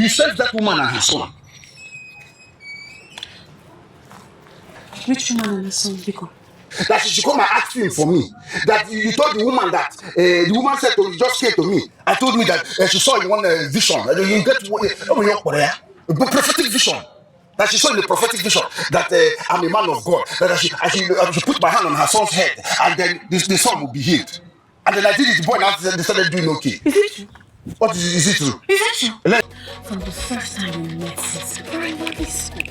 you sent that woman and her son. Which woman and her son, Biko? That she should come and ask him for me. That you told the woman that the woman said to just came to me and told me that she saw in one vision. You get prophetic vision. That she saw in the prophetic vision that I'm a man of God. That I should put my hand on her son's head and then the son will be healed. And then I did it. The boy now they started doing okay. Is it true? What is it true? Is it true? From the first time we met since primary school,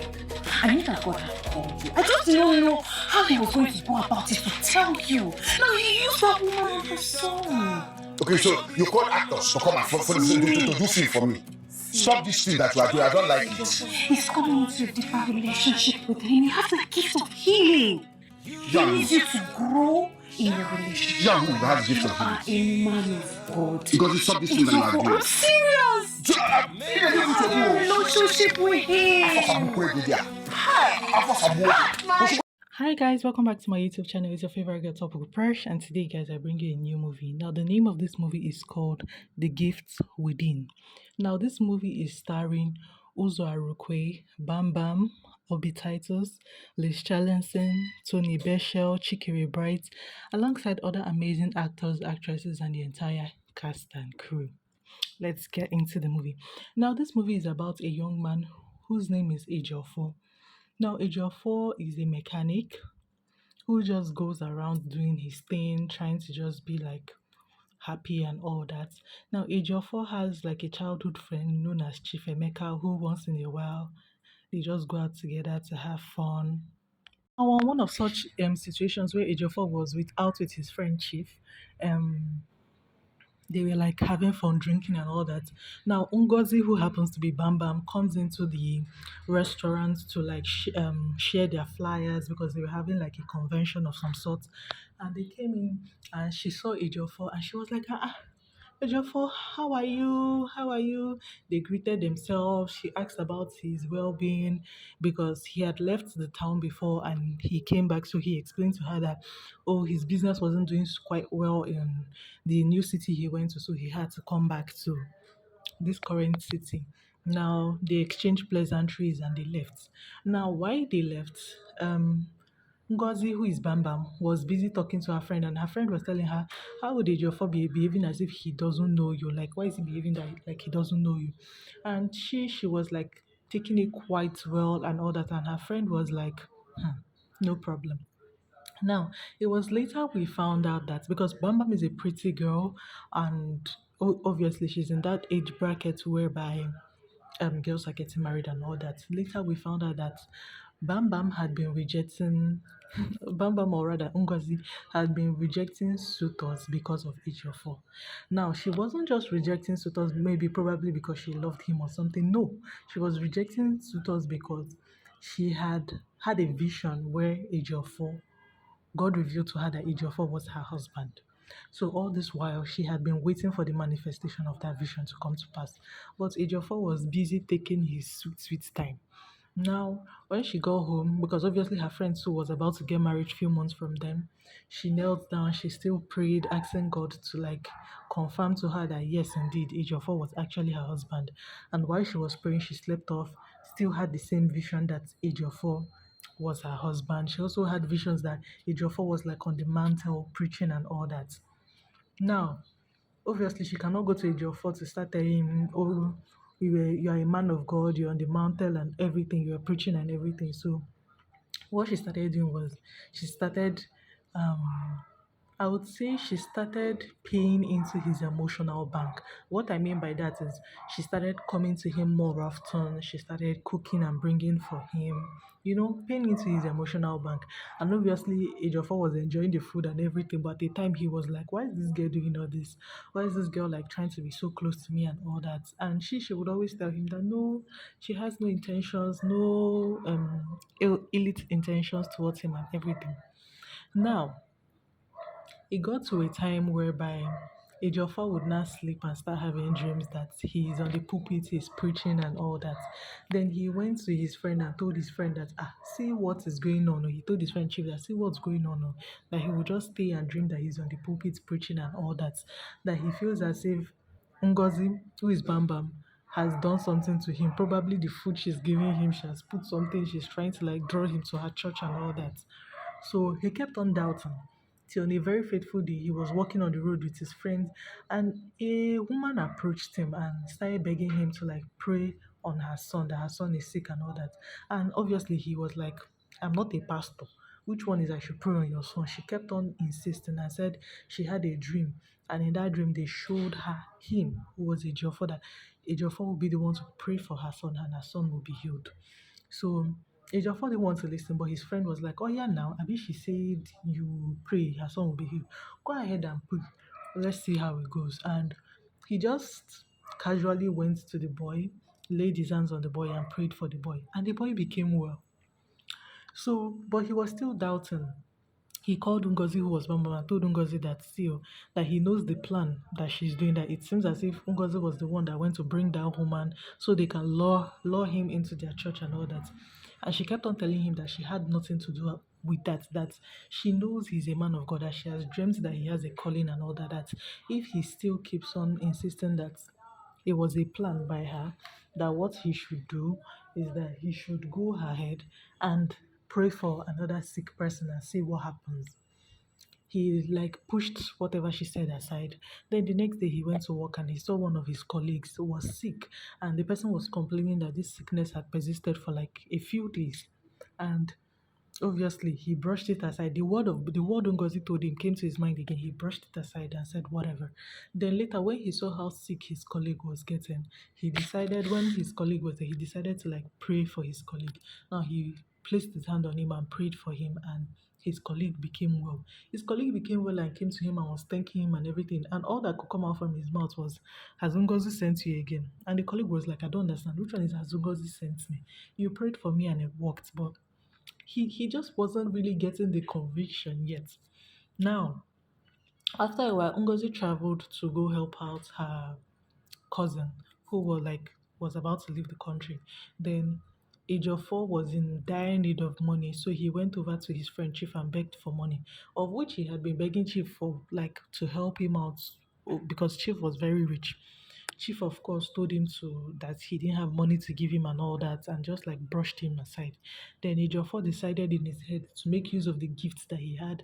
I knew that God had called you. I just didn't know how he was going to go about it to tell you. Now he used that woman and her son. Okay, so you call actors to come and to do film for me. Stop this thing that you are doing. I don't like it. He's coming into a deeper relationship with him. He has the gift of healing. He needs you to grow in a relationship. Yeah, who has the gift of healing? A man of God. Because it's stop this thing that you are doing. I'm serious. Relationship with him. Hi guys, welcome back to my YouTube channel. It's your favorite girl Topical Purse, and today guys I bring you a new movie. Now the name of this movie is called The Gift Within. Now this movie is starring Uzor, Arukwe, Bab-Bam, Oby Titus, Liz Charlenson, Tony Beshel, Chikere Bright, alongside other amazing actors, actresses, and the entire cast and crew. Let's get into the movie. Now this movie is about a young man whose name is Ejiofor. Now, Ejiofor is a mechanic who just goes around doing his thing, trying to just be like happy and all that. Now, Ejiofor has like a childhood friend known as Chief Emeka, who once in a while they just go out together to have fun. Now, on one of such situations where Ejiofor was out with his friend Chief, they were like having fun drinking and all that. Now Ngozi, who happens to be Bab-Bam, comes into the restaurant to like share their flyers because they were having like a convention of some sort. And they came in and she saw Ejiofor and she was like, Ejiofor, how are you? How are you? They greeted themselves. She asked about his well-being because he had left the town before and he came back. So he explained to her that, oh, his business wasn't doing quite well in the new city he went to, so he had to come back to this current city. Now they exchanged pleasantries and they left. Now, why they left? Ngozi, who is Bab-Bam, was busy talking to her friend, and her friend was telling her, "How would Ejiofor be behaving as if he doesn't know you? Like, why is he behaving like he doesn't know you?" And she was like taking it quite well and all that, and her friend was like, "No problem." Now, it was later we found out that because Bam is a pretty girl, and obviously she's in that age bracket whereby girls are getting married and all that. Later we found out that Bam had been rejecting Bam, or rather Ngozi, had been rejecting suitors because of Ejiofor. Now she wasn't just rejecting suitors maybe probably because she loved him or something. No, she was rejecting suitors because she had a vision where Ejiofor, God revealed to her that Ejiofor was her husband. So all this while, she had been waiting for the manifestation of that vision to come to pass. But Ejiofor was busy taking his sweet time. Now, when she got home, because obviously her friend too was about to get married a few months from them, she knelt down, she still prayed, asking God to like confirm to her that yes, indeed, Ejiofor was actually her husband. And while she was praying, she slept off, still had the same vision that Ejiofor was her husband. She also had visions that Ejiofor was like on the mantle preaching and all that. Now, obviously, she cannot go to Ejiofor to start telling him, oh, you are a man of God, you're on the mountain and everything, you're preaching and everything. So, what she started doing was she started I would say she started paying into his emotional bank. What I mean by that is she started coming to him more often. She started cooking and bringing for him, paying into his emotional bank. And obviously, Ejiofor was enjoying the food and everything, but at the time he was like, why is this girl doing all this? Why is this girl like trying to be so close to me and all that? And she would always tell him that no, she has no intentions, no illicit intentions towards him and everything. Now, it got to a time whereby Ejiofor would not sleep and start having dreams that he's on the pulpit, he's preaching and all that. Then he went to his friend and told his friend that, see what is going on. Or he told his friend Chief that, see what's going on. Or that he would just stay and dream that he's on the pulpit preaching and all that. That he feels as if Ngozi, who is Bam-Bam, has done something to him. Probably the food she's giving him, she has put something, she's trying to like draw him to her church and all that. So he kept on doubting. Till on a very fateful day, he was walking on the road with his friends, and a woman approached him and started begging him to like pray on her son, that her son is sick and all that. And obviously, he was like, I'm not a pastor. Which one is I should pray on your son? She kept on insisting and said she had a dream. And in that dream, they showed her him, who was a Ejiofor, that Ejiofor will be the one to pray for her son and her son will be healed. So Ejiofor didn't want to listen, but his friend was like, oh yeah, now, Abi, she said you pray, her son will be healed. Go ahead and pray. Let's see how it goes. And he just casually went to the boy, laid his hands on the boy and prayed for the boy. And the boy became well. So, but he was still doubting. He called Ngozi, who was Bam Bam, and told Ngozi that still that he knows the plan that she's doing. That it seems as if Ngozi was the one that went to bring that woman so they can lure him into their church and all that. And she kept on telling him that she had nothing to do with that. That she knows he's a man of God. That she has dreamt that he has a calling and all that. That if he still keeps on insisting that it was a plan by her, that what he should do is that he should go ahead and pray for another sick person and see what happens. He like pushed whatever she said aside. Then the next day he went to work and he saw one of his colleagues who was sick, and the person was complaining that this sickness had persisted for like a few days. And obviously, he brushed it aside. The word Ngozi told him came to his mind again. He brushed it aside and said whatever. Then later, when he saw how sick his colleague was getting, he decided when his colleague was there, he decided to like pray for his colleague. Now he placed his hand on him and prayed for him, and his colleague became well. His colleague became well and came to him and was thanking him and everything. And all that could come out from his mouth was, "Has Ngozi sent you again?" And the colleague was like, "I don't understand. Which one is Has Ngozi sent me? You prayed for me and it worked, but." He just wasn't really getting the conviction yet. Now, after a while, Ngozi traveled to go help out her cousin who was about to leave the country. Then Ejiofor was in dire need of money, so he went over to his friend Chief and begged for money, of which he had been begging Chief for like to help him out because Chief was very rich. Chief, of course, told him to that he didn't have money to give him and all that, and just like brushed him aside. Then Ejiofor decided in his head to make use of the gifts that he had.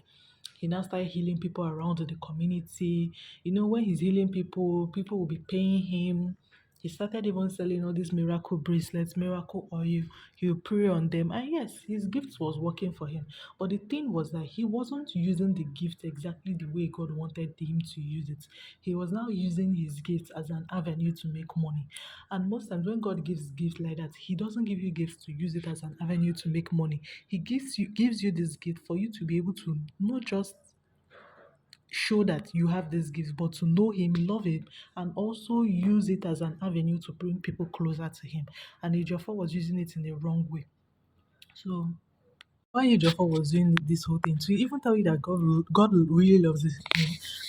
He now started healing people around the community. When he's healing people, people will be paying him. He started even selling all these miracle bracelets, miracle oil. He would pray on them. And yes, his gift was working for him. But the thing was that he wasn't using the gift exactly the way God wanted him to use it. He was now using his gift as an avenue to make money. And most times when God gives gifts like that, He doesn't give you gifts to use it as an avenue to make money. He gives you this gift for you to be able to not just show that you have this gift, but to know Him, love Him, and also use it as an avenue to bring people closer to Him. And Ejiofor was using it in the wrong way. So why Ejiofor was doing this whole thing to even tell you that God really loves him.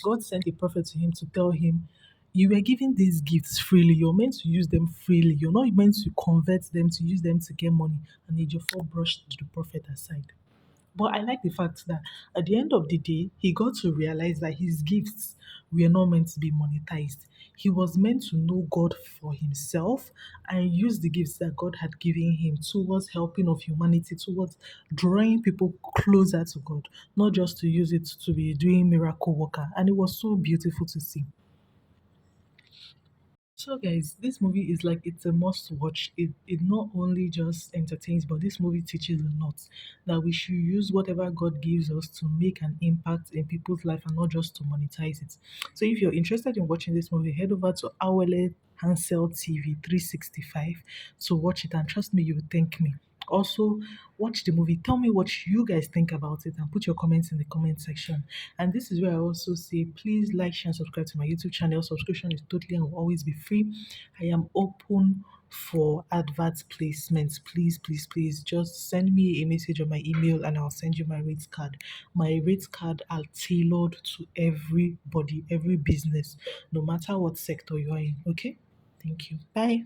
God sent a prophet to him to tell him, you were given these gifts freely. You're meant to use them freely. You're not meant to convert them to use them to get money. And Ejiofor brushed the prophet aside. But I like the fact that at the end of the day, he got to realize that his gifts were not meant to be monetized. He was meant to know God for himself and use the gifts that God had given him towards helping of humanity, towards drawing people closer to God, not just to use it to be doing miracle worker. And it was so beautiful to see. So guys, this movie is like it's a must watch. It not only just entertains, but this movie teaches a lot that we should use whatever God gives us to make an impact in people's life and not just to monetize it. So if you're interested in watching this movie, head over to Awele Hansel TV 365 to watch it, and trust me, you will thank me. Also, watch the movie. Tell me what you guys think about it and put your comments in the comment section. And this is where I also say, please like, share, and subscribe to my YouTube channel. Subscription is totally and will always be free. I am open for advert placements. Please, please, please just send me a message on my email and I'll send you my rates card. My rates card are tailored to everybody, every business, no matter what sector you are in. Okay? Thank you. Bye.